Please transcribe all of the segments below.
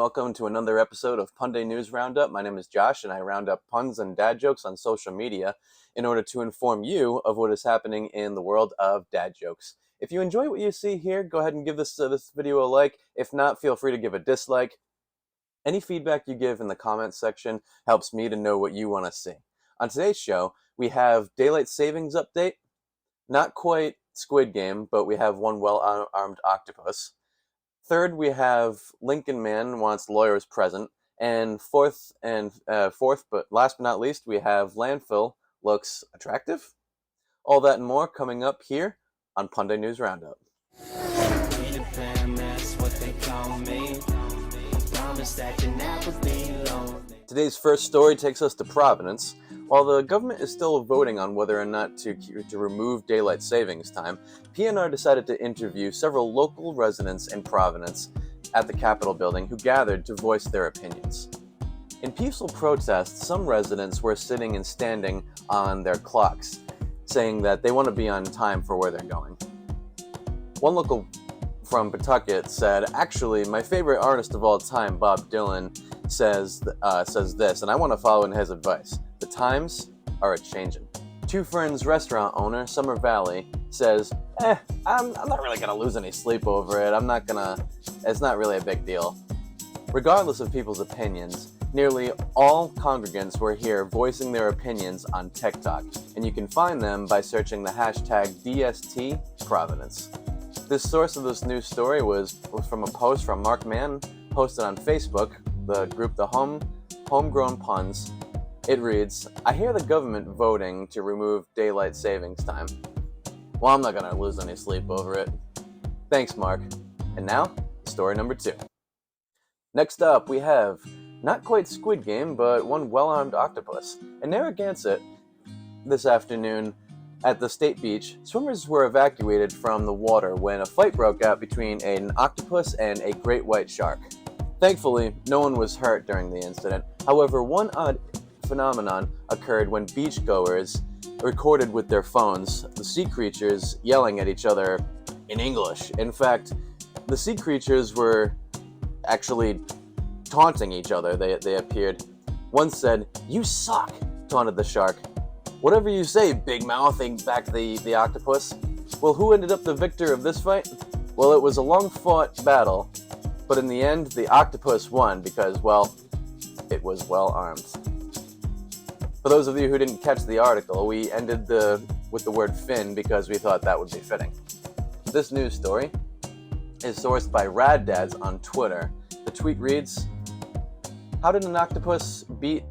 welcome to another episode of Punday News Roundup. My name is Josh, and I round up puns and dad jokes on social media in order to inform you of what is happening in the world of dad jokes. If you enjoy what you see here, go ahead and give this video a like. If not, feel free to give a dislike. Any feedback you give in the comments section helps me to know what you want to see. On today's show, we have Daylight Savings Update, not quite Squid Game, but we have one well-armed octopus. Third, we have Lincoln Man wants lawyers present. And fourth, but last but not least, we have landfill looks attractive. All that and more coming up here on Punday News Roundup. Today's first story takes us to Providence. While the government is still voting on whether or not to remove daylight savings time, PNR decided to interview several local residents in Providence at the Capitol building who gathered to voice their opinions. In peaceful protest, some residents were sitting and standing on their clocks, saying that they want to be on time for where they're going. One local from Pawtucket said, "Actually, my favorite artist of all time, Bob Dylan, says this, and I want to follow in his advice. The times are a-changin'." Two Friends restaurant owner, Summer Valley, says, I'm not really gonna lose any sleep over it. It's not really a big deal. Regardless of people's opinions, nearly all congregants were here voicing their opinions on TikTok, and you can find them by searching the hashtag DSTProvidence. This source of this news story was from a post from Mark Mann, posted on Facebook, the group The Homegrown Puns. It reads, "I hear the government voting to remove daylight savings time. Well, I'm not going to lose any sleep over it." Thanks, Mark. And now, story number 2. Next up, we have not quite Squid Game, but one well-armed octopus. In Narragansett this afternoon at the state beach, swimmers were evacuated from the water when a fight broke out between an octopus and a great white shark. Thankfully, no one was hurt during the incident. However, one odd phenomenon occurred when beachgoers recorded with their phones the sea creatures yelling at each other in English. In fact, the sea creatures were actually taunting each other. They appeared. One said, "You suck," taunted the shark. "Whatever you say, big mouth," back the octopus. Well, who ended up the victor of this fight? Well, it was a long-fought battle, but in the end, the octopus won because, well, it was well-armed. For those of you who didn't catch the article, we ended with the word fin because we thought that would be fitting. This news story is sourced by Rad Dads on Twitter. The tweet reads, "How did an octopus beat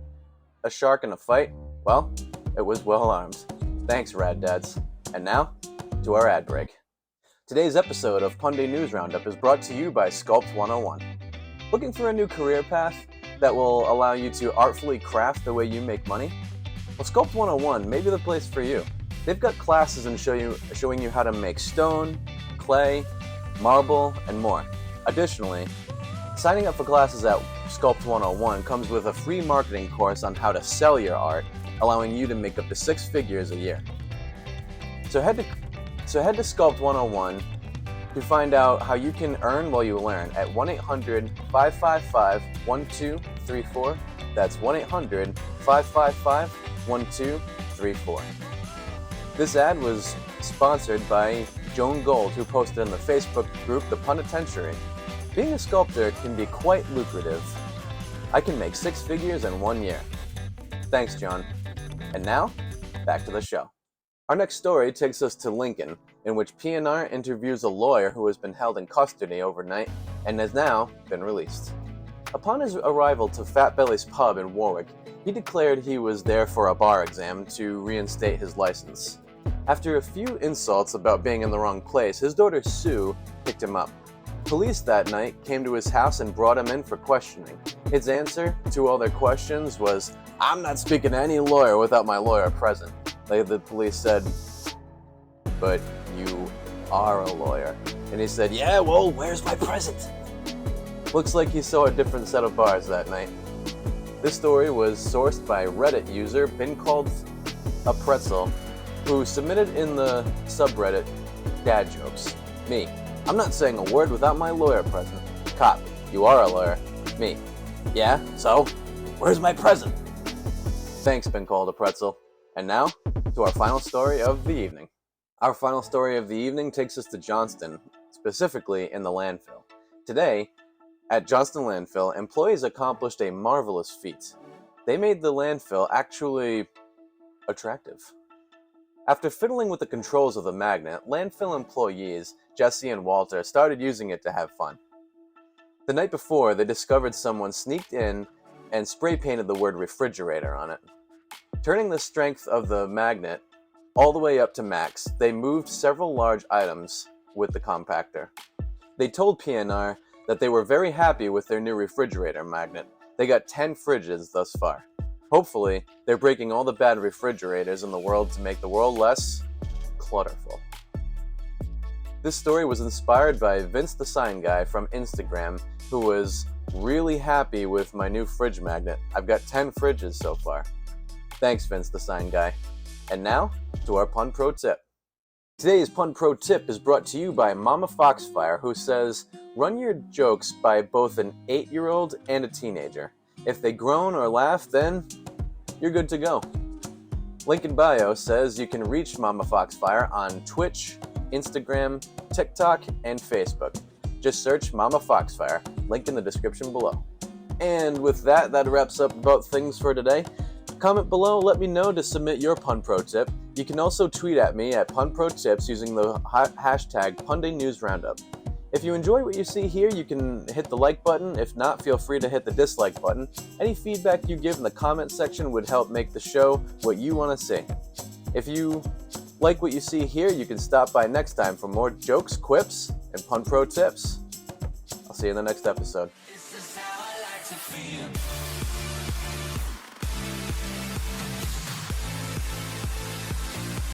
a shark in a fight? Well, it was well-armed." Thanks, Rad Dads. And now, to our ad break. Today's episode of Punday News Roundup is brought to you by Sculpt 101. Looking for a new career path that will allow you to artfully craft the way you make money? Well, Sculpt 101 may be the place for you. They've got classes showing you how to make stone, clay, marble, and more. Additionally, signing up for classes at Sculpt 101 comes with a free marketing course on how to sell your art, allowing you to make up to 6 figures a year. So head to Sculpt 101 to find out how you can earn while you learn at 1-800-555-1234. That's 1-800-555-1234. This ad was sponsored by Joan Gold, who posted in the Facebook group The Penitentiary. Being a sculptor can be quite lucrative. I can make 6 figures in 1 year. Thanks, John. And now, back to the show. Our next story takes us to Lincoln, in which PNR interviews a lawyer who has been held in custody overnight and has now been released. Upon his arrival to Fat Belly's pub in Warwick, he declared he was there for a bar exam to reinstate his license. After a few insults about being in the wrong place, his daughter Sue picked him up. Police that night came to his house and brought him in for questioning. His answer to all their questions was, "I'm not speaking to any lawyer without my lawyer present." The police said, "But you are a lawyer." And he said, "Yeah, well, where's my present?" Looks like he saw a different set of bars that night. This story was sourced by Reddit user Been Called a Pretzel, who submitted in the subreddit Dad Jokes. Me, I'm not saying a word without my lawyer present. Cop, you are a lawyer. Me. Yeah, so? Where's my present? Thanks, been called a pretzel. And now, to our final story of the evening. Our final story of the evening takes us to Johnston, specifically in the landfill. Today, at Johnston Landfill, employees accomplished a marvelous feat. They made the landfill actually attractive. After fiddling with the controls of the magnet, landfill employees, Jesse and Walter, started using it to have fun. The night before, they discovered someone sneaked in and spray painted the word refrigerator on it. Turning the strength of the magnet all the way up to max, they moved several large items with the compactor. They told PNR that they were very happy with their new refrigerator magnet. They got 10 fridges thus far. Hopefully, they're breaking all the bad refrigerators in the world to make the world less clutterful. This story was inspired by Vince the Sign Guy from Instagram, who was really happy with my new fridge magnet. I've got 10 fridges so far. Thanks, Vince the Sign Guy. And now, to our Pun Pro Tip. Today's Pun Pro Tip is brought to you by Mama Foxfire, who says, run your jokes by both an 8-year-old and a teenager. If they groan or laugh, then you're good to go. Link in bio says you can reach Mama Foxfire on Twitch, Instagram, TikTok, and Facebook. Just search Mama Foxfire, link in the description below. And with that wraps up about things for today. Comment below, let me know to submit your Pun Pro Tip. You can also tweet at me at Pun Pro Tips using the hashtag #PundayNewsRoundup. If you enjoy what you see here, you can hit the like button. If not, feel free to hit the dislike button. Any feedback you give in the comment section would help make the show what you want to see. If you like what you see here, you can stop by next time for more jokes, quips, and Pun Pro Tips. I'll see you in the next episode.